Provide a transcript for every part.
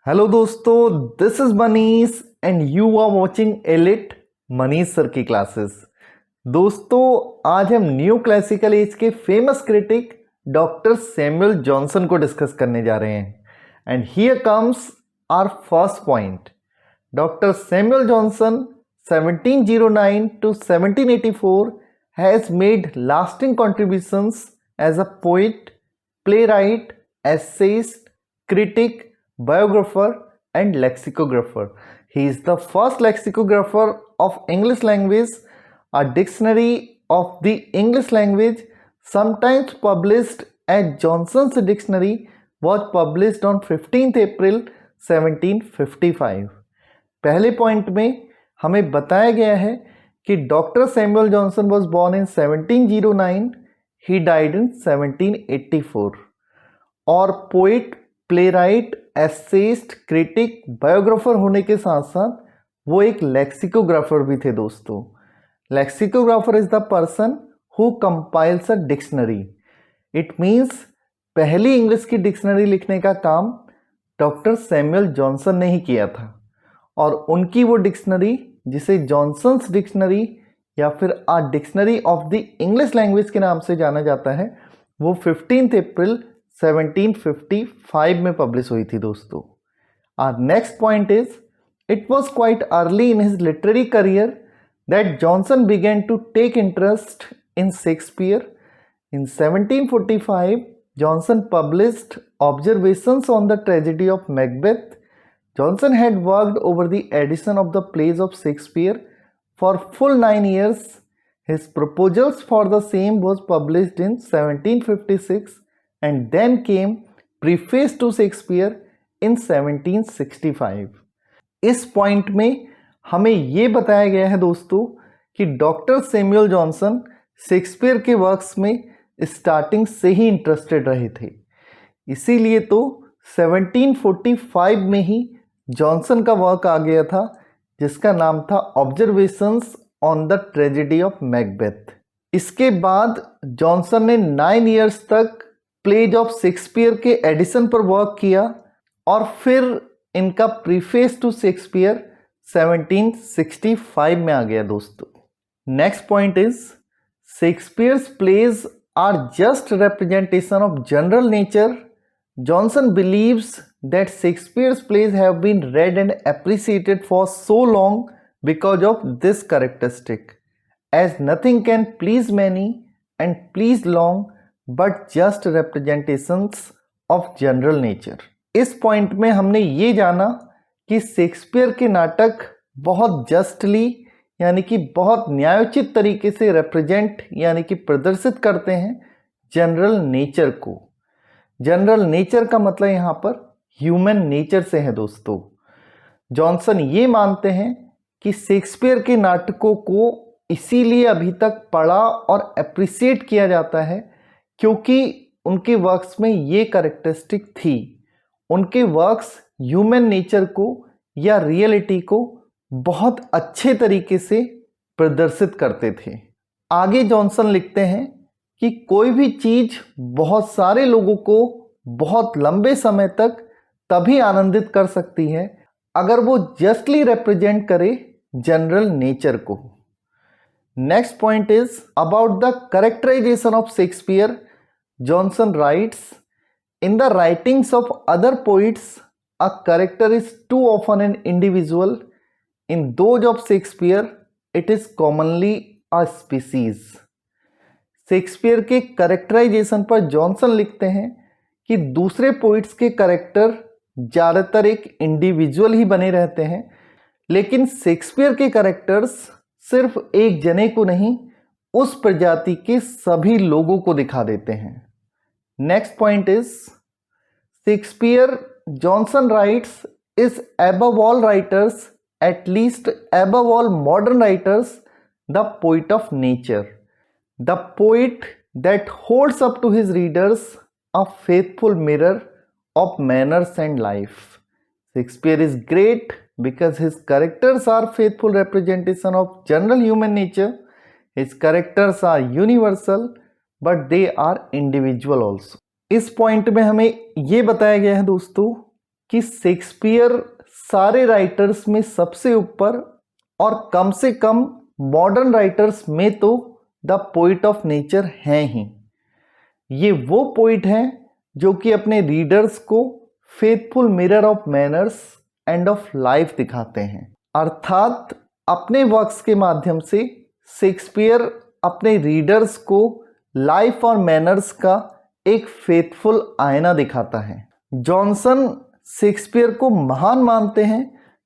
Hello दोस्तों, this is Manish and you are watching elite Manish sir की classes. दोस्तों, आज हम न्यू क्लासिकल एज के famous critic doctor Samuel Johnson को डिस्कस करने जा रहे हैं। And here comes our first point. Doctor Samuel Johnson 1709 to 1784 has made lasting contributions as a poet, playwright, essayist, critic, biographer, and lexicographer. He is the first lexicographer of English language. A dictionary of the English language, sometimes published as Johnson's Dictionary, was published on 15th April 1755. पहले point में हमें बताया गया है कि doctor Samuel Johnson was born in 1709, he died in 1784 और poet, playwright, essayist, critic, biographer होने के साथ साथ वो एक लेक्सिकोग्राफर भी थे। दोस्तों, lexicographer is the person who compiles a dictionary. It means पहली इंग्लिश की डिक्शनरी लिखने का काम डॉक्टर सैमुअल जॉनसन ने ही किया था और उनकी वो डिक्शनरी, जिसे जॉनसन्स डिक्शनरी या फिर a dictionary of the English language के नाम से जाना जाता है, वो 15 अप्रैल 1755 में पब्लिश हुई थी। दोस्तों, our next point is, it was quite early in his literary career that Johnson began to take interest in Shakespeare. In 1745, Johnson published Observations on the Tragedy of Macbeth. Johnson had worked over the edition of the plays of Shakespeare for full 9 years. His proposals for the same was published in 1756 and then came Preface to Shakespeare in 1765. इस point में हमें ये बताया गया है दोस्तों कि doctor Samuel Johnson Shakespeare के वर्क्स में स्टार्टिंग से ही इंटरेस्टेड रहे थे। इसीलिए तो 1745 में ही जॉनसन का वर्क आ गया था जिसका नाम था observations on the tragedy of Macbeth. इसके बाद जॉनसन ने 9 इयर्स तक प्लेज ऑफ शेक्सपियर के एडिशन पर वर्क किया और फिर इनका प्रीफेस टू शेक्सपियर 1765 में आ गया। दोस्तों, next point is, Shakespeare's plays are just representation of general nature. Johnson believes that Shakespeare's plays have been read and appreciated for so long because of this characteristic, as nothing can please many and please long but just representations of general nature. इस point में हमने ये जाना कि Shakespeare के नाटक बहुत justly यानी कि बहुत न्यायोचित तरीके से रिप्रेजेंट यानी कि प्रदर्शित करते हैं जनरल नेचर को। जनरल नेचर का मतलब यहाँ पर ह्यूमन नेचर से है। दोस्तों, जॉनसन ये मानते हैं कि शेक्सपियर के नाटकों को इसीलिए अभी तक पढ़ा और एप्रिसिएट किया जाता है क्योंकि उनके वर्क्स में ये कैरेक्टरिस्टिक थी। उनके वर्क्स ह्यूमन नेचर को या रियलिटी को बहुत अच्छे तरीके से प्रदर्शित करते थे। आगे जॉनसन लिखते हैं कि कोई भी चीज बहुत सारे लोगों को बहुत लंबे समय तक तभी आनंदित कर सकती है अगर वो जस्टली रिप्रेजेंट करे जनरल नेचर को। Next point is about the characterization of Shakespeare. Johnson writes, in the writings of other poets a character is too often an individual. In those of Shakespeare, it is commonly a species. Shakespeare के characterization पर Johnson लिखते हैं कि दूसरे poets के character ज़्यादातर एक individual ही बने रहते हैं, लेकिन शेक्सपियर के कैरेक्टर्स सिर्फ एक जने को नहीं, उस प्रजाति के सभी लोगों को दिखा देते हैं। Next point is, Shakespeare, Johnson rights, is above all writers, at least above all modern writers, the poet of nature, the poet that holds up to his readers a faithful mirror of manners and life. Shakespeare is great because his characters are faithful representation of general human nature. His characters are universal but they are individual also. इस point में हमें ये बताया गया है दोस्तों कि Shakespeare सारे राइटर्स में सबसे ऊपर और कम से कम मॉडर्न राइटर्स में तो द पोइट ऑफ नेचर हैं ही। ये वो पोइट हैं जो कि अपने रीडर्स को faithful mirror of manners end of life दिखाते हैं। अर्थात अपने वर्क्स के माध्यम से शेक्सपियर अपने रीडर्स को लाइफ और मैनर्स का एक फेथफुल आईना दिखाता है। जॉनसन शेक्सपियर को महान मानते हैं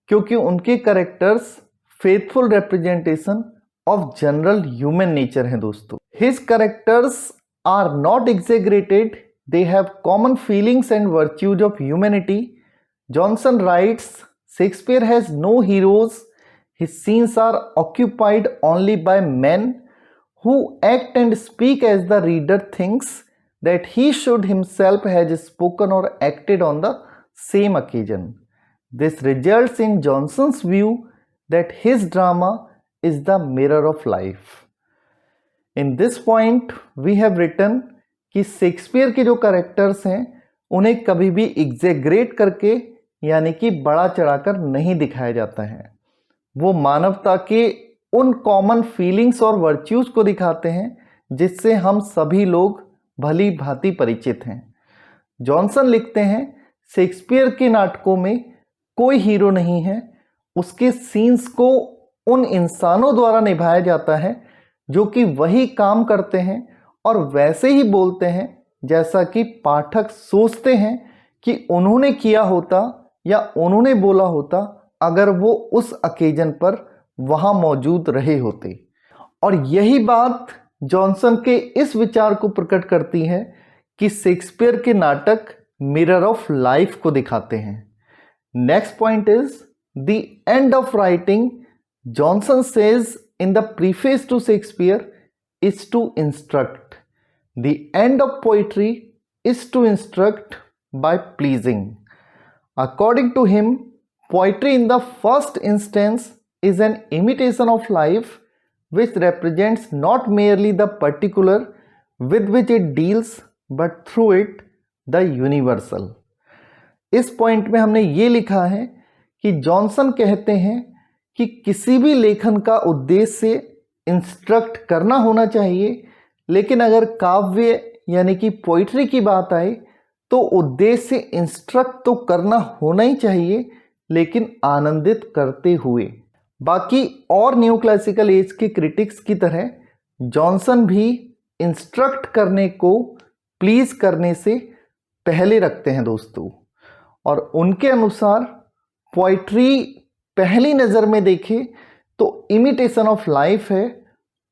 क्योंकि उनके characters faithful representation of general human nature हैं दोस्तों। His characters are not exaggerated, they have common feelings and virtues of humanity. Johnson writes, Shakespeare has no heroes. His scenes are occupied only by men who act and speak as the reader thinks that he should himself have spoken or acted on the same occasion. This results in Johnson's view that his drama is the mirror of life. In this point, we have written कि Shakespeare के जो characters हैं उन्हें कभी भी एग्जेग्रेट करके यानी कि बड़ा चढ़ाकर नहीं दिखाया जाता है। वो मानवता के उन कॉमन फीलिंग्स और वर्च्यूज को दिखाते हैं जिससे हम सभी लोग भली भांति परिचित हैं। जॉनसन लिखते हैं, शेक्सपियर के नाटकों में कोई हीरो नहीं है, उसके सीन्स को उन इंसानों द्वारा निभाया जाता है जो कि वही काम करते हैं और वैसे ही बोलते हैं जैसा कि पाठक सोचते हैं कि उन्होंने किया होता या उन्होंने बोला होता अगर वो उस अकेजन पर वहाँ मौजूद रहे होते। और यही बात जॉनसन के इस विचार को प्रकट करती है कि शेक्सपियर के नाटक मिरर ऑफ लाइफ को दिखाते हैं। Next point is the end of writing. Johnson says in the preface to Shakespeare is to instruct. The end of poetry is to instruct by pleasing. According to him, poetry in the first instance is an imitation of life which represents not merely the particular with which it deals but through it the universal. इस point में हमने ये लिखा है कि Johnson कहते हैं कि किसी भी लेखन का उद्देश्य इंस्ट्रक्ट करना होना चाहिए, लेकिन अगर काव्य यानी कि पोइट्री की बात आए तो उद्देश्य इंस्ट्रक्ट तो करना होना ही चाहिए, लेकिन आनंदित करते हुए। बाकी और न्यू क्लासिकल एज के क्रिटिक्स की तरह जॉनसन भी इंस्ट्रक्ट करने को प्लीज करने से पहले रखते हैं दोस्तों। और उनके अनुसार पोइट्री पहली नज़र में देखे तो इमिटेशन ऑफ लाइफ है,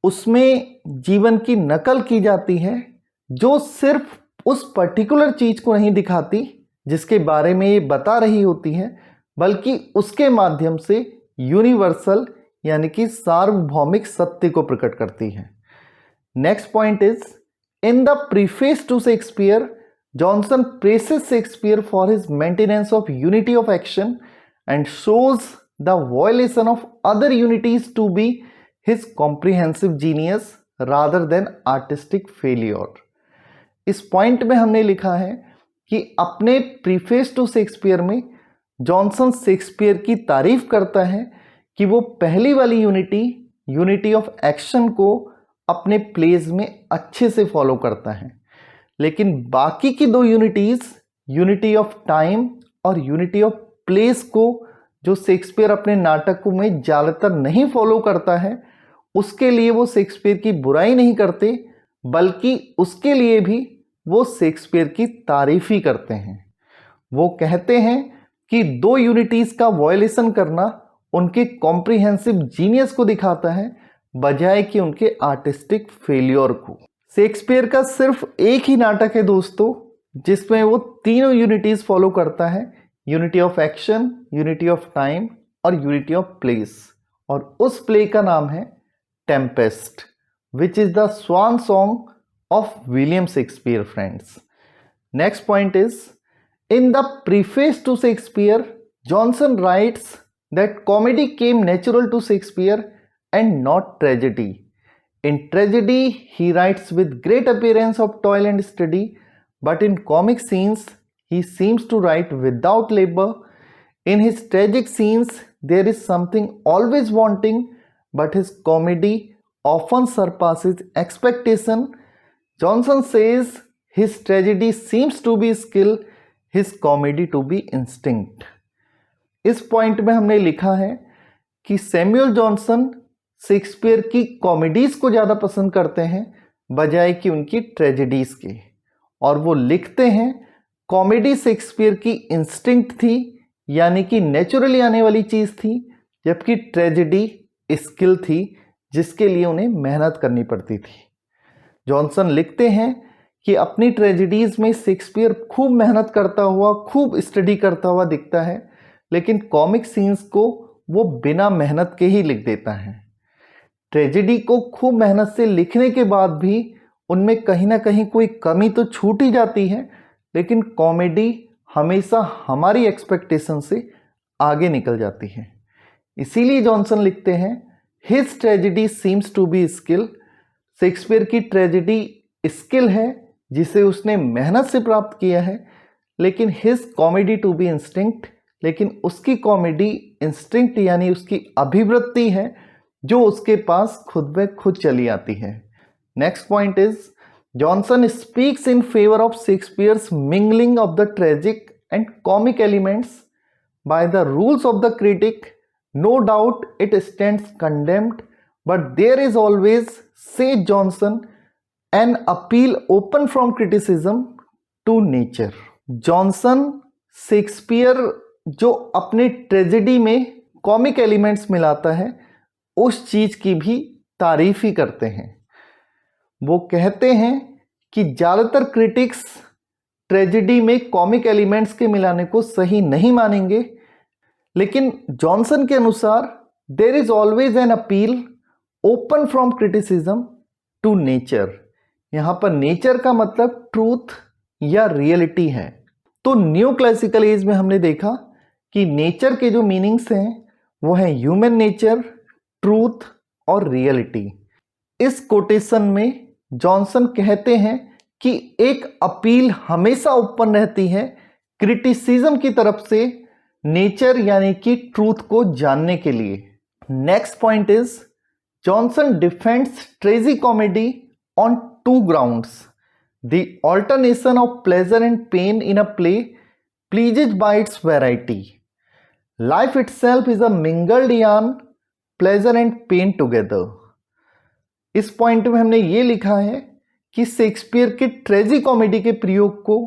उसमें जीवन की नकल की जाती है जो सिर्फ उस पर्टिकुलर चीज को नहीं दिखाती जिसके बारे में ये बता रही होती है, बल्कि उसके माध्यम से यूनिवर्सल यानी कि सार्वभौमिक सत्य को प्रकट करती है। Next point is in the preface to Shakespeare, Johnson praises Shakespeare for his maintenance of unity of action and shows the violation of other unities to be his comprehensive genius rather than artistic failure. इस point में हमने लिखा है कि अपने preface to Shakespeare में Johnson Shakespeare की तारीफ करता है कि वो पहली वाली यूनिटी ऑफ एक्शन को अपने प्लेज में अच्छे से फॉलो करता है, लेकिन बाकी की दो यूनिटी ऑफ टाइम और यूनिटी ऑफ प्लेस को जो शेक्सपियर अपने नाटकों में ज़्यादातर नहीं फॉलो करता है, उसके लिए वो शेक्सपियर की बुराई नहीं करते, बल्कि उसके लिए भी वो शेक्सपियर की तारीफ ही करते हैं। वो कहते हैं कि दो यूनिटीज का वायलेशन करना उनके कॉम्प्रिहेंसिव जीनियस को दिखाता है बजाय कि उनके आर्टिस्टिक फेलियर को। शेक्सपियर का सिर्फ एक ही नाटक है दोस्तों जिसमें वो तीनों यूनिटीज फॉलो करता है, unity of action, unity of time और यूनिटी ऑफ प्लेस, और उस प्ले का नाम है Tempest, which is the swan song of William Shakespeare, friends. Next point is, in the preface to Shakespeare, Johnson writes that comedy came natural to Shakespeare and not tragedy. In tragedy, he writes with great appearance of toil and study, but in comic scenes, He seems to write without labor. In his tragic scenes, there is something always wanting, but his comedy often surpasses expectation. Johnson says his tragedy seems to be skill, his comedy to be instinct. इस point में हमने लिखा है कि Samuel Johnson Shakespeare की comedies को ज़्यादा पसंद करते हैं बजाय कि उनकी ट्रेजेडीज के, और वो लिखते हैं कॉमेडी शेक्सपियर की इंस्टिंक्ट थी, यानी कि नेचुरली आने वाली चीज़ थी, जबकि ट्रेजेडी स्किल थी जिसके लिए उन्हें मेहनत करनी पड़ती थी। जॉनसन लिखते हैं कि अपनी ट्रेजेडीज़ में शेक्सपियर खूब मेहनत करता हुआ, खूब स्टडी करता हुआ दिखता है, लेकिन कॉमिक सीन्स को वो बिना मेहनत के ही लिख देता है। ट्रेजेडी को खूब मेहनत से लिखने के बाद भी उनमें कहीं ना कहीं कोई कमी तो छूट ही जाती है, लेकिन कॉमेडी हमेशा हमारी एक्सपेक्टेशन से आगे निकल जाती है। इसीलिए जॉनसन लिखते हैं his tragedy seems to be skill. Shakespeare की ट्रेजेडी स्किल है जिसे उसने मेहनत से प्राप्त किया है, लेकिन his comedy to be instinct, लेकिन उसकी कॉमेडी इंस्टिंक्ट यानी उसकी अभिवृत्ति है जो उसके पास खुद ब खुद चली आती है। Next point is Johnson speaks in favour of Shakespeare's mingling of the tragic and comic elements by the rules of the critic. No doubt it stands condemned, but there is always, says Johnson, an appeal open from criticism to nature. Johnson Shakespeare जो अपने tragedy में comic elements मिलाता है उस चीज़ की भी तारीफ ही करते हैं। वो कहते हैं कि ज़्यादातर क्रिटिक्स ट्रेजेडी में कॉमिक एलिमेंट्स के मिलाने को सही नहीं मानेंगे, लेकिन जॉनसन के अनुसार there is always an appeal open from criticism to nature. यहाँ पर नेचर का मतलब ट्रूथ या रियलिटी है। तो न्यू क्लासिकल एज में हमने देखा कि नेचर के जो मीनिंग्स हैं वो हैं ह्यूमन नेचर, ट्रूथ और रियलिटी। इस कोटेशन में जॉनसन कहते हैं कि एक अपील हमेशा ओपन रहती है क्रिटिसिज्म की तरफ से नेचर यानी कि ट्रूथ को जानने के लिए। Next point is Johnson defends tragicomedy on two grounds. The alternation of pleasure and pain in a play pleases by its variety. Life itself is a mingled yarn, pleasure and pain together. इस point में हमने ये लिखा है कि Shakespeare के ट्रेजी comedy के प्रयोग को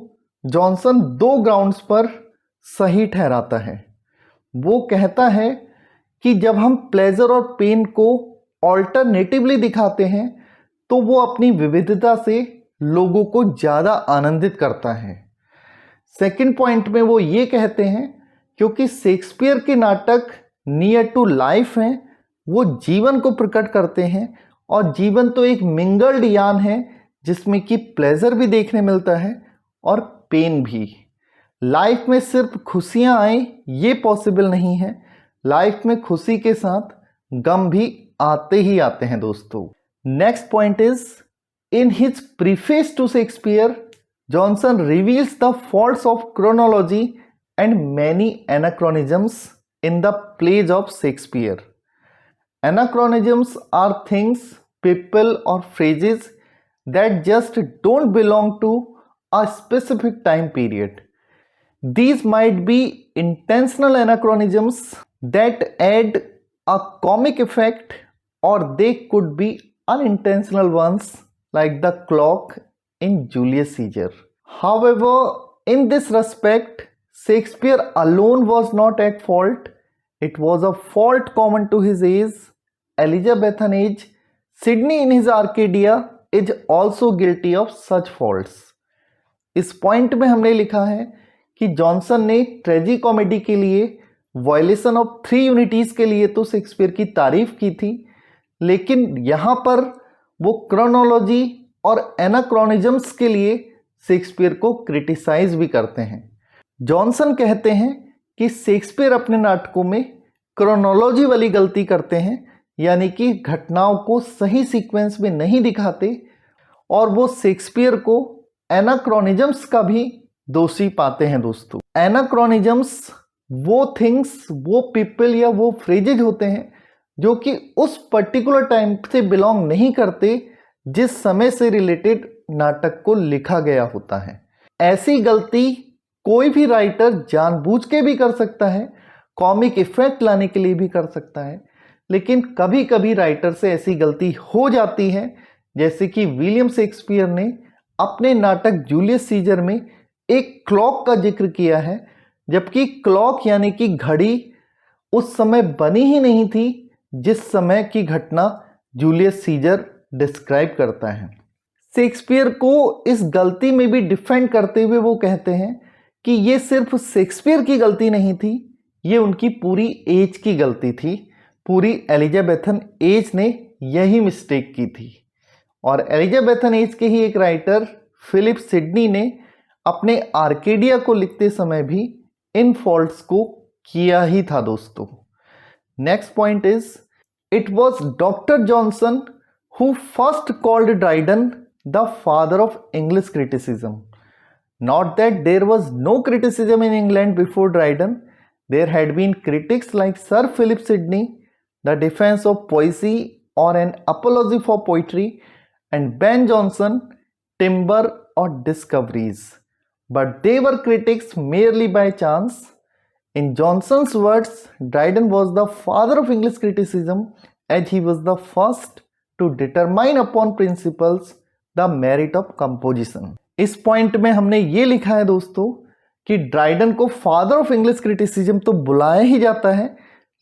जॉनसन दो ग्राउंड्स पर सही ठहराता है। वो कहता है कि जब हम प्लेजर और पेन को ऑल्टरनेटिवली दिखाते हैं तो वो अपनी विविधता से लोगों को ज़्यादा आनंदित करता है। सेकंड पॉइंट में वो ये कहते हैं क्योंकि शेक्सपियर के नाटक नियर टू लाइफ हैं, वो जीवन को प्रकट करते हैं, और जीवन तो एक मिंगल्ड यान है जिसमें कि प्लेजर भी देखने मिलता है और पेन भी। लाइफ में सिर्फ खुशियाँ आए ये पॉसिबल नहीं है, लाइफ में खुशी के साथ गम भी आते ही आते हैं दोस्तों। Next point is in his preface to Shakespeare, Johnson reveals the faults of chronology and many anachronisms in the plays of Shakespeare. Anachronisms are things, people or phrases that just don't belong to a specific time period. These might be intentional anachronisms that add a comic effect, or they could be unintentional ones like the clock in Julius Caesar. However, in this respect, Shakespeare alone was not at fault. It was a fault common to his age. Elizabethan age, Sidney in his Arcadia is also guilty of such faults. इस point में हमने लिखा है कि Johnson ने ट्रेजी comedy के लिए violation of 3 unities के लिए तो शेक्सपियर की तारीफ की थी, लेकिन यहाँ पर वो क्रोनोलॉजी और एनाक्रोनिज्म्स के लिए शेक्सपियर को क्रिटिसाइज भी करते हैं। जॉनसन कहते हैं कि शेक्सपियर अपने नाटकों में क्रोनोलॉजी वाली गलती करते हैं, यानी कि घटनाओं को सही सीक्वेंस में नहीं दिखाते, और वो शेक्सपियर को एनाक्रोनिज्म्स का भी दोषी पाते हैं दोस्तों। एनाक्रोनिज्म्स वो थिंग्स, वो पीपल या वो फ्रेजेज होते हैं जो कि उस पर्टिकुलर टाइम से बिलोंग नहीं करते जिस समय से रिलेटेड नाटक को लिखा गया होता है। ऐसी गलती कोई भी राइटर जानबूझ के भी कर सकता है, कॉमिक इफेक्ट लाने के लिए भी कर सकता है, लेकिन कभी कभी राइटर से ऐसी गलती हो जाती है, जैसे कि विलियम शेक्सपियर ने अपने नाटक जूलियस सीजर में एक क्लॉक का जिक्र किया है, जबकि क्लॉक यानी कि घड़ी उस समय बनी ही नहीं थी जिस समय की घटना जूलियस सीजर डिस्क्राइब करता है। शेक्सपियर को इस गलती में भी डिफेंड करते हुए वो कहते हैं कि ये सिर्फ शेक्सपियर की गलती नहीं थी, ये उनकी पूरी एज की गलती थी। पूरी एलिजाबेथन एज ने यही मिस्टेक की थी। और एलिजाबेथन एज के ही एक राइटर फिलिप सिडनी ने अपने आर्केडिया को लिखते समय भी इन फॉल्ट्स को किया ही था दोस्तों। Next point is, it was doctor Johnson who first called Dryden the father of English criticism. Not that there was no criticism in England before Dryden. There had been critics like Sir Philip Sidney, The Defense of Poesy or An Apology for Poetry, and Ben Jonson, Timber or Discoveries. But they were critics merely by chance. In Jonson's words, Dryden was the father of English criticism as he was the first to determine upon principles the merit of composition. इस point में हमने ये लिखा है दोस्तों कि Dryden को father of English criticism तो बुलाया ही जाता है,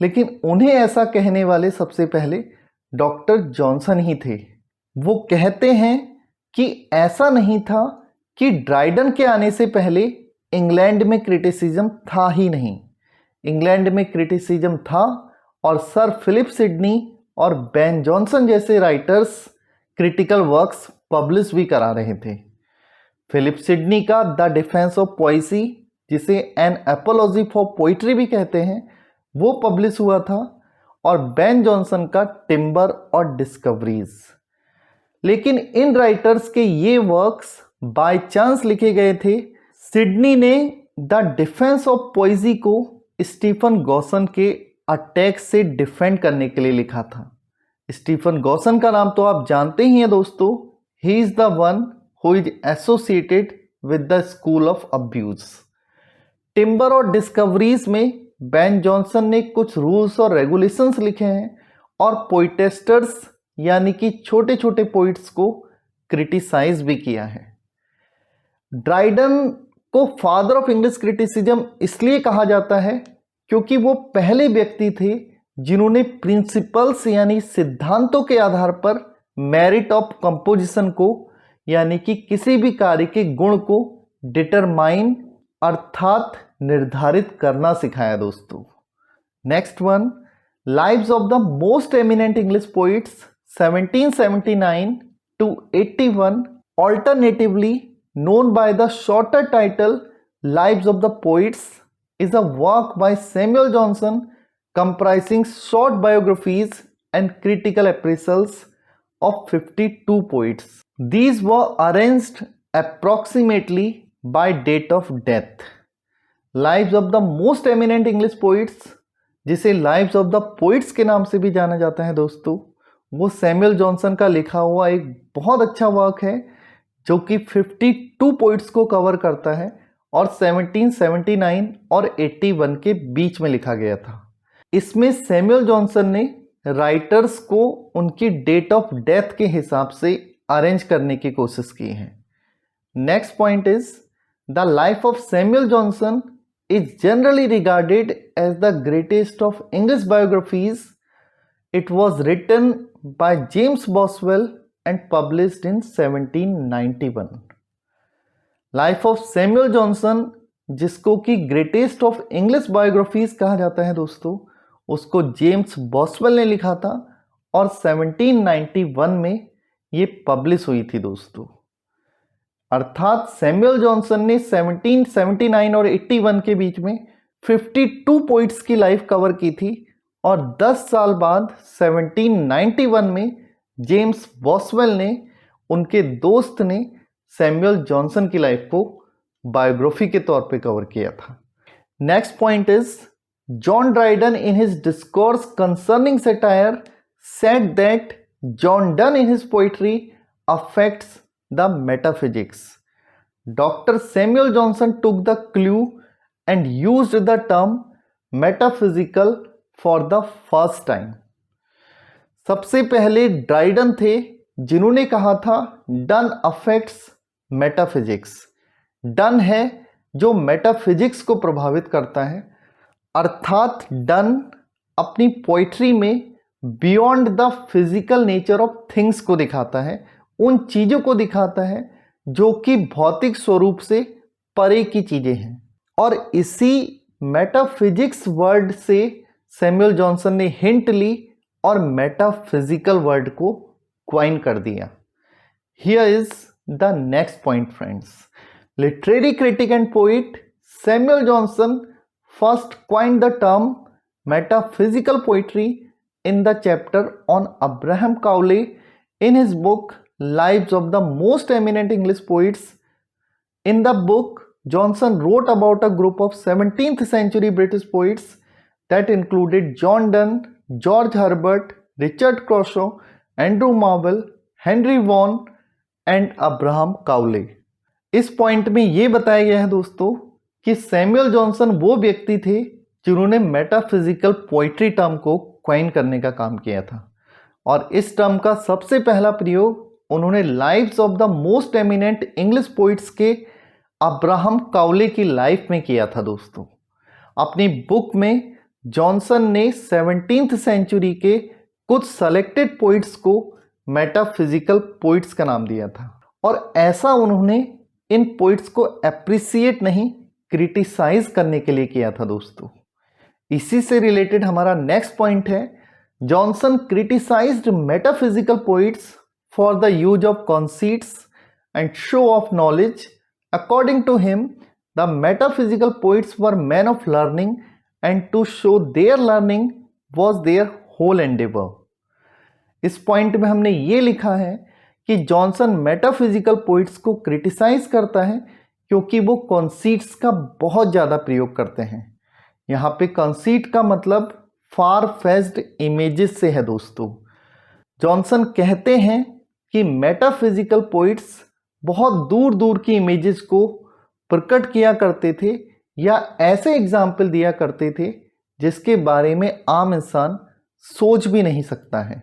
लेकिन उन्हें ऐसा कहने वाले सबसे पहले डॉक्टर जॉनसन ही थे। वो कहते हैं कि ऐसा नहीं था कि ड्राइडन के आने से पहले इंग्लैंड में क्रिटिसिज्म था ही नहीं। इंग्लैंड में क्रिटिसिज्म था और सर फिलिप सिडनी और बेन जॉनसन जैसे राइटर्स क्रिटिकल वर्क्स पब्लिश भी करा रहे थे। फिलिप सिडनी का द डिफेंस ऑफ पोइसी, जिसे एन एपोलॉजी फॉर पोइट्री भी कहते हैं, वो पब्लिश हुआ था, और बेन जॉनसन का टिम्बर और डिस्कवरीज। लेकिन इन राइटर्स के ये वर्क्स बाय चांस लिखे गए थे। सिडनी ने द डिफेंस ऑफ पोइजी को स्टीफन गॉसन के अटैक से डिफेंड करने के लिए लिखा था। स्टीफन गॉसन का नाम तो आप जानते ही हैं दोस्तों, he is the one who is associated with the school of abuse. Timber और डिस्कवरीज में बेन जॉनसन ने कुछ रूल्स और रेगुलेशंस लिखे हैं और पोइटेस्टर्स यानी कि छोटे छोटे पोइट्स को क्रिटिसाइज भी किया है। ड्राइडन को फादर ऑफ इंग्लिश क्रिटिसिज्म इसलिए कहा जाता है क्योंकि वो पहले व्यक्ति थे जिन्होंने प्रिंसिपल्स यानी सिद्धांतों के आधार पर मेरिट ऑफ कंपोजिशन को यानी कि किसी भी कार्य के गुण को डिटरमाइन अर्थात निर्धारित करना सिखाया दोस्तों। Next one, lives of the most eminent English poets 1779 to 81, alternatively known by the shorter title Lives of the Poets, is a work by Samuel Johnson comprising short biographies and critical appraisals of 52 poets. These were arranged approximately by date of death. Lives of the most eminent English poets, जिसे Lives of the Poets के नाम से भी जाना जाता है दोस्तों, वो सैमुअल जॉनसन का लिखा हुआ एक बहुत अच्छा वर्क है जो कि 52 पोइट्स को कवर करता है और 1779 और 81 के बीच में लिखा गया था। इसमें सैमुअल जॉनसन ने राइटर्स को उनकी डेट ऑफ डेथ के हिसाब से अरेंज करने की कोशिश की है। Next point is, the life of Samuel Johnson is generally regarded as the greatest of English biographies. It was written by James Boswell and published in 1791। Life of Samuel Johnson, जिसको कि greatest of English biographies कहा जाता है दोस्तों, उसको James Boswell ने लिखा था और 1791 में ये पब्लिश हुई थी दोस्तों। अर्थात सैमुअल जॉनसन ने 1779 और 81 के बीच में 52 पोइट्स की लाइफ कवर की थी और 10 साल बाद 1791 में जेम्स बॉसवेल ने, उनके दोस्त ने, सैमुअल जॉनसन की लाइफ को बायोग्राफी के तौर पे कवर किया था। Next point is John Dryden in his discourse concerning satire said that John Donne in his poetry affects the metaphysics. Dr. Samuel Johnson took the clue and used the term metaphysical for the first time. सबसे पहले Dryden थे जिन्होंने कहा था done affects metaphysics. Done है जो metaphysics को प्रभावित करता है, अर्थात डन अपनी पोइट्री में beyond the physical nature of things को दिखाता है, उन चीज़ों को दिखाता है जो कि भौतिक स्वरूप से परे की चीज़ें हैं। और इसी मेटाफिजिक्स वर्ड से सैमुअल जॉनसन ने हिंट ली और मेटाफिजिकल वर्ड को क्वाइन कर दिया। Here is the next point friends. Literary critic and poet Samuel Johnson first coin the term metaphysical poetry in the chapter on Abraham Cowley in his book Lives of the Most Eminent English Poets. In the book, Johnson wrote about a group of 17th century British poets that included John Donne, George Herbert, Richard Crashaw, Andrew Marvell, Henry Vaughan and Abraham Cowley. इस point में ये बताया गया है दोस्तों कि Samuel Johnson वो व्यक्ति थे जिन्होंने मेटाफिजिकल पोइट्री टर्म को क्वाइन करने का काम किया था, और इस टर्म का सबसे पहला प्रयोग उन्होंने lives of the most eminent English poets के अब्राहम काउले की लाइफ में किया था दोस्तों। अपनी बुक में जॉनसन ने 17th सेंचुरी के कुछ सेलेक्टेड पोइट्स को मेटाफिजिकल पोइट्स का नाम दिया था, और ऐसा उन्होंने इन पोइट्स को एप्रिसिएट नहीं क्रिटिसाइज करने के लिए किया था दोस्तों। इसी से रिलेटेड हमारा नेक्स्ट पॉइंट है, Johnson criticized metaphysical poets for the use of conceits and show of knowledge. According to him the metaphysical poets were men of learning and to show their learning was their whole endeavour. इस point में हमने ये लिखा है कि Johnson metaphysical poets को criticize करता है क्योंकि वो कॉन्सीट्स का बहुत ज़्यादा प्रयोग करते हैं। यहाँ पे कंसीट का मतलब फार फेज्ड इमेजेस से है दोस्तों। जॉनसन कहते हैं कि मेटाफिजिकल पोइट्स बहुत दूर दूर की इमेजेस को प्रकट किया करते थे या ऐसे एग्जाम्पल दिया करते थे जिसके बारे में आम इंसान सोच भी नहीं सकता है।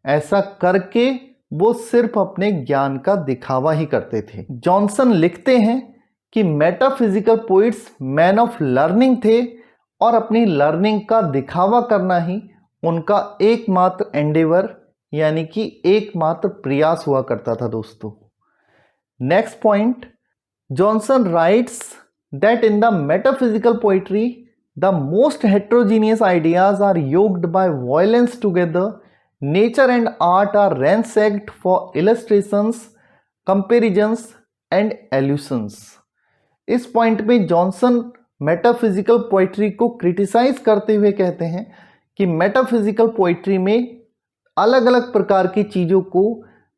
ऐसा करके वो सिर्फ अपने ज्ञान का दिखावा ही करते थे। जॉनसन लिखते हैं कि metaphysical poets man of learning थे और अपनी लर्निंग का दिखावा करना ही उनका एकमात्र एंडेवर यानी कि एकमात्र प्रयास हुआ करता था दोस्तों। Next point, Johnson writes that in the metaphysical poetry the most heterogeneous ideas are yoked by violence together. Nature and art are ransacked for illustrations, comparisons and allusions. इस पॉइंट में जॉनसन मेटाफिजिकल पोइट्री को criticize करते हुए कहते हैं कि metaphysical poetry में अलग अलग प्रकार की चीज़ों को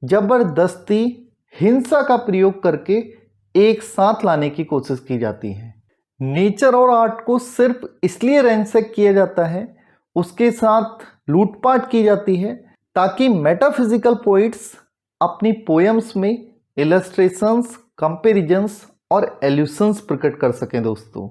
जबरदस्ती हिंसा का प्रयोग करके एक साथ लाने की कोशिश की जाती है। नेचर और आर्ट को सिर्फ इसलिए रैंसैक किया जाता है, उसके साथ लूटपाट की जाती है ताकि मेटाफिजिकल पोइट्स अपनी पोएम्स में इलस्ट्रेशंस, कंपैरिजंस और एल्यूशंस प्रकट कर सकें दोस्तों।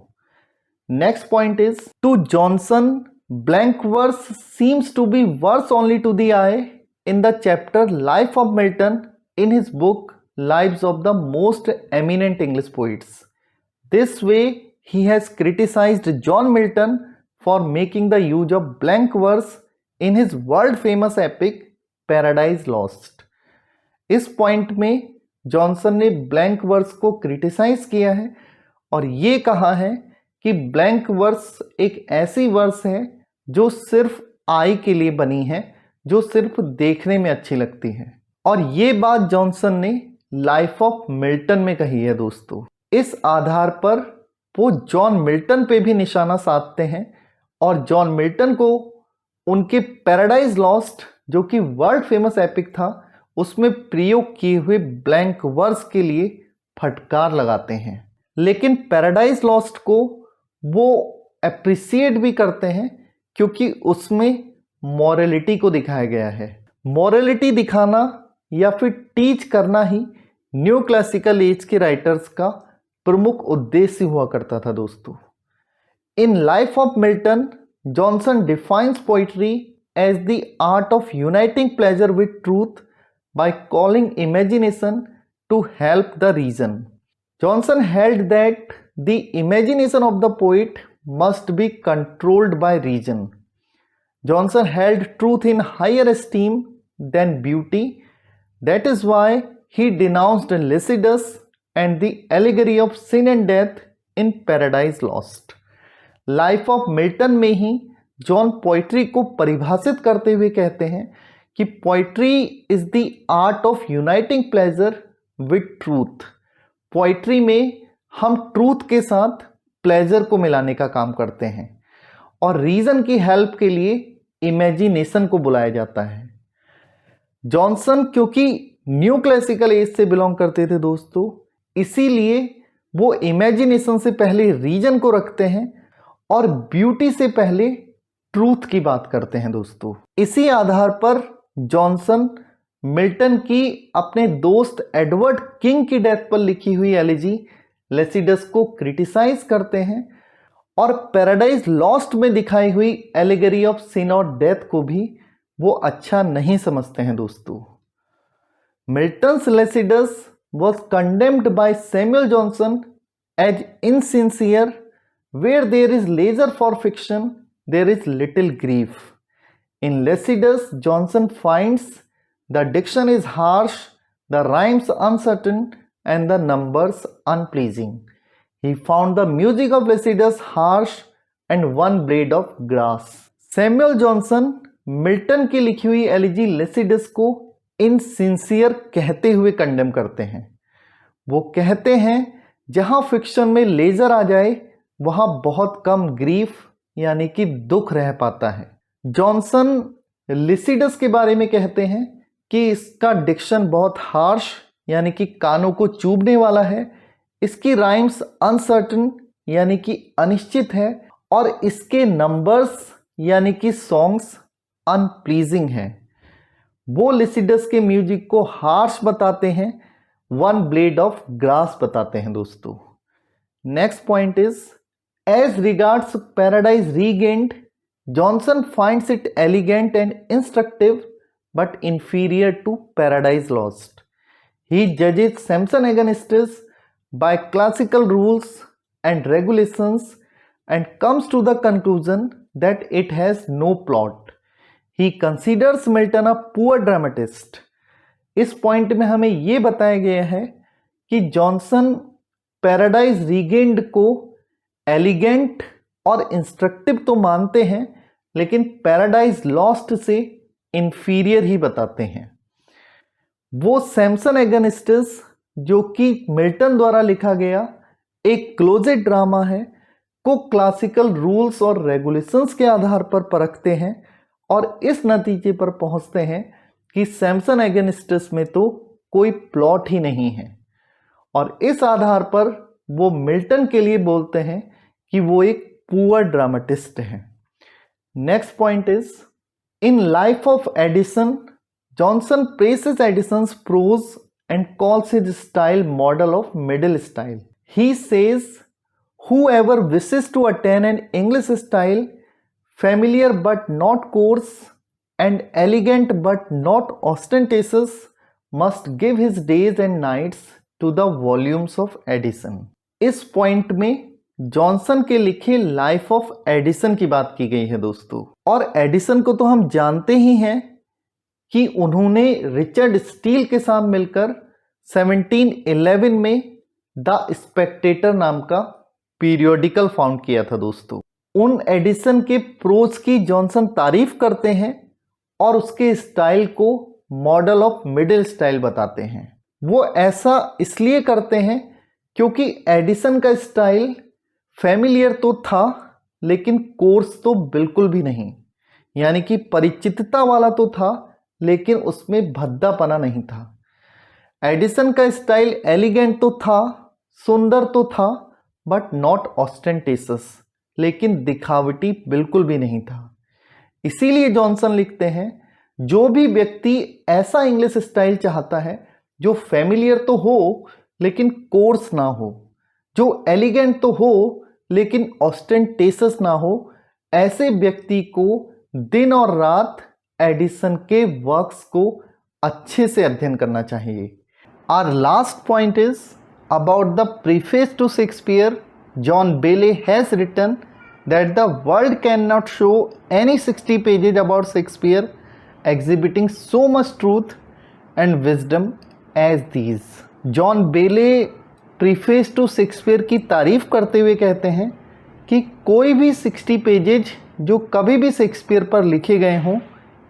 Next point is, to Johnson blank verse seems to be verse only to the eye in the chapter life of Milton in his book lives of the most eminent English poets. This way he has criticized John Milton for making the use of blank verse in his world famous epic Paradise Lost। इस point में Johnson ने blank verse को criticise किया है और ये कहा है कि ब्लैंक वर्स एक ऐसी वर्स है जो सिर्फ आई के लिए बनी है, जो सिर्फ देखने में अच्छी लगती है। और ये बात जॉनसन ने लाइफ ऑफ मिल्टन में कही है दोस्तों। इस आधार पर वो जॉन मिल्टन पे भी निशाना साधते हैं और जॉन मिल्टन को उनके पैराडाइज लॉस्ट जो कि वर्ल्ड फेमस एपिक था उसमें प्रयोग किए हुए ब्लैंक वर्स के लिए फटकार लगाते हैं। लेकिन पैराडाइज लॉस्ट को वो अप्रिसिएट भी करते हैं क्योंकि उसमें मॉरलिटी को दिखाया गया है। मॉरलिटी दिखाना या फिर टीच करना ही न्यू क्लासिकल एज के राइटर्स का प्रमुख उद्देश्य हुआ करता था दोस्तों। In life of Milton, Johnson defines poetry as the art of uniting pleasure with truth by calling imagination to help the reason. Johnson held that the imagination of the poet must be controlled by reason. Johnson held truth in higher esteem than beauty. That is why he denounced Lycidas and the allegory of sin and death in Paradise Lost. Life of Milton में ही John poetry को परिभाषित करते हुए कहते हैं कि poetry is the art of uniting pleasure with truth. Poetry में हम ट्रूथ के साथ प्लेजर को मिलाने का काम करते हैं और रीजन की हेल्प के लिए इमेजिनेशन को बुलाया जाता है। जॉनसन क्योंकि न्यू क्लासिकल एज से बिलोंग करते थे दोस्तों, इसीलिए वो इमेजिनेशन से पहले रीजन को रखते हैं और ब्यूटी से पहले ट्रूथ की बात करते हैं दोस्तों। इसी आधार पर जॉनसन मिल्टन की अपने दोस्त एडवर्ड किंग की डेथ पर लिखी हुई एलिजी लेसिडस को क्रिटिसाइज करते हैं और पैराडाइज लॉस्ट में दिखाई हुई एलिगरी ऑफ सिन और डेथ को भी वो अच्छा नहीं समझते हैं दोस्तों। Milton's Lycidas was condemned by Samuel Johnson as insincere. Where there is leisure for fiction, there is little grief. In Lycidas, Johnson finds the diction is harsh, the rhymes uncertain, and the numbers unpleasing. He found the music of Lycidas harsh and one blade of grass. Samuel Johnson Milton की लिखी हुई elegy लेसिडस को insincere कहते हुए condemn करते हैं। वो कहते हैं जहां फिक्शन में लेजर आ जाए वहां बहुत कम ग्रीफ यानी कि दुख रह पाता है। जॉनसन लिसिडस के बारे में कहते हैं कि इसका डिक्शन बहुत हार्श यानी कि कानों को चुभने वाला है, इसकी राइम्स अनसर्टन यानी कि अनिश्चित है और इसके नंबर्स यानी कि सॉन्ग्स अनप्लीजिंग हैं। वो लिसिडस के म्यूजिक को हार्श बताते हैं, वन ब्लेड ऑफ ग्रास बताते हैं दोस्तों। Next point is as regards Paradise Regained, Johnson finds it elegant and instructive but inferior to Paradise Lost. He जजेस Samson Agonistes by classical rules and regulations and comes to the conclusion that it has no plot. He considers Milton a poor dramatist. इस point में हमें यह बताया गया है कि Johnson paradise regained को एलिगेंट और इंस्ट्रक्टिव तो मानते हैं लेकिन पैराडाइज लॉस्ट से इंफीरियर ही बताते हैं। वो सैमसन एगनिस्टिस जो कि मिल्टन द्वारा लिखा गया एक क्लोजेड ड्रामा है को क्लासिकल रूल्स और रेगुलेशंस के आधार पर परखते हैं और इस नतीजे पर पहुंचते हैं कि सैमसन एगनिस्टिस में तो कोई प्लॉट ही नहीं है और इस आधार पर वो मिल्टन के लिए बोलते हैं कि वो एक पुअर ड्रामेटिस्ट है। Next point is in life of Addison, Johnson praises Addison's prose and calls his style model of middle style. He says, whoever wishes to attain an English style, familiar but not coarse and elegant but not ostentatious, must give his days and nights to the volumes of Addison. इस point में Johnson के लिखे life of Edison की बात की गई है दोस्तों। और एडिसन को तो हम जानते ही हैं कि उन्होंने रिचर्ड स्टील के साथ मिलकर 1711 में द स्पेक्टेटर नाम का पीरियोडिकल फाउंड किया था दोस्तों। उन एडिसन के प्रोज की जॉनसन तारीफ करते हैं और उसके स्टाइल को मॉडल ऑफ मिडिल स्टाइल बताते हैं। वो ऐसा इसलिए करते हैं क्योंकि एडिसन का स्टाइल फैमिलियर तो था लेकिन कोर्स तो बिल्कुल भी नहीं, यानी कि परिचितता वाला तो था लेकिन उसमें भद्दापना नहीं था। एडिसन का स्टाइल एलिगेंट तो था, सुंदर तो था बट नॉट ऑस्टेंटेशस, लेकिन दिखावटी बिल्कुल भी नहीं था। इसीलिए जॉनसन लिखते हैं, जो भी व्यक्ति ऐसा इंग्लिश स्टाइल चाहता है जो फैमिलियर तो हो लेकिन कोर्स ना हो, जो एलिगेंट तो हो लेकिन ऑस्टेंटेशस ना हो, ऐसे व्यक्ति को दिन और रात एडिसन के वर्क्स को अच्छे से अध्ययन करना चाहिए। Our last point is about the preface to Shakespeare. John Bailey has written that the world cannot show any 60 pages about Shakespeare exhibiting so much truth and wisdom as these. John बेले preface to Shakespeare की तारीफ करते हुए कहते हैं कि कोई भी 60 पेजेज जो कभी भी शेक्सपियर पर लिखे गए हों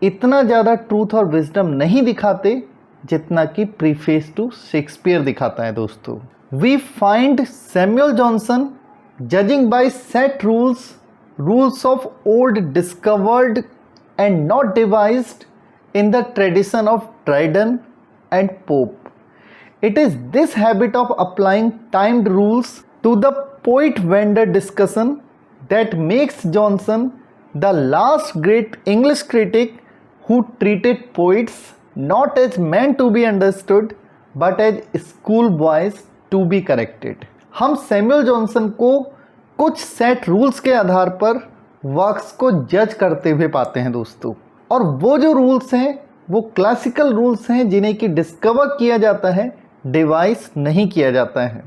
इतना ज़्यादा ट्रूथ और विजडम नहीं दिखाते जितना कि प्रीफेस टू शेक्सपियर दिखाता है। दोस्तों, we find Samuel Johnson judging by set rules of old discovered and not devised in the tradition of Dryden and Pope. It is this habit of applying timed rules to the poet vendor discussion that makes Johnson the last great English critic who treated poets not as men to be understood but as schoolboys to be corrected. हम Samuel Johnson को कुछ set rules के आधार पर works को जज करते हुए पाते हैं दोस्तों, और वो जो रूल्स हैं वो क्लासिकल रूल्स हैं जिन्हें कि डिस्कवर किया जाता है, डिवाइस नहीं किया जाता है।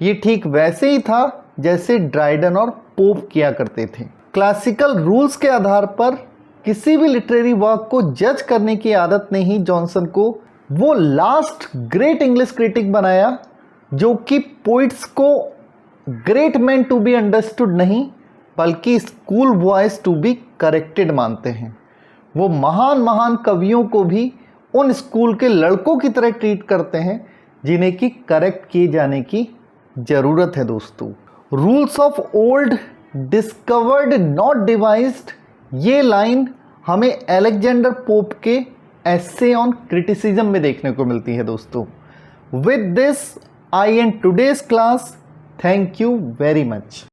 ये ठीक वैसे ही था जैसे ड्राइडन और पोप किया करते थे। क्लासिकल रूल्स के आधार पर किसी भी लिटरेरी वर्क को जज करने की आदत ने ही जॉनसन को वो लास्ट ग्रेट इंग्लिश क्रिटिक बनाया जो कि पोइट्स को great man to be understood नहीं बल्कि school boys to be corrected मानते हैं। वो महान महान कवियों को भी उन स्कूल के लड़कों की तरह ट्रीट करते हैं जिन्हें कि करेक्ट किए जाने की ज़रूरत है। दोस्तों, rules of old discovered not devised, ये लाइन हमें अलेक्जेंडर पोप के एस्से ऑन क्रिटिसिज्म में देखने को मिलती है। दोस्तों, with this I end today's class. Thank you very much.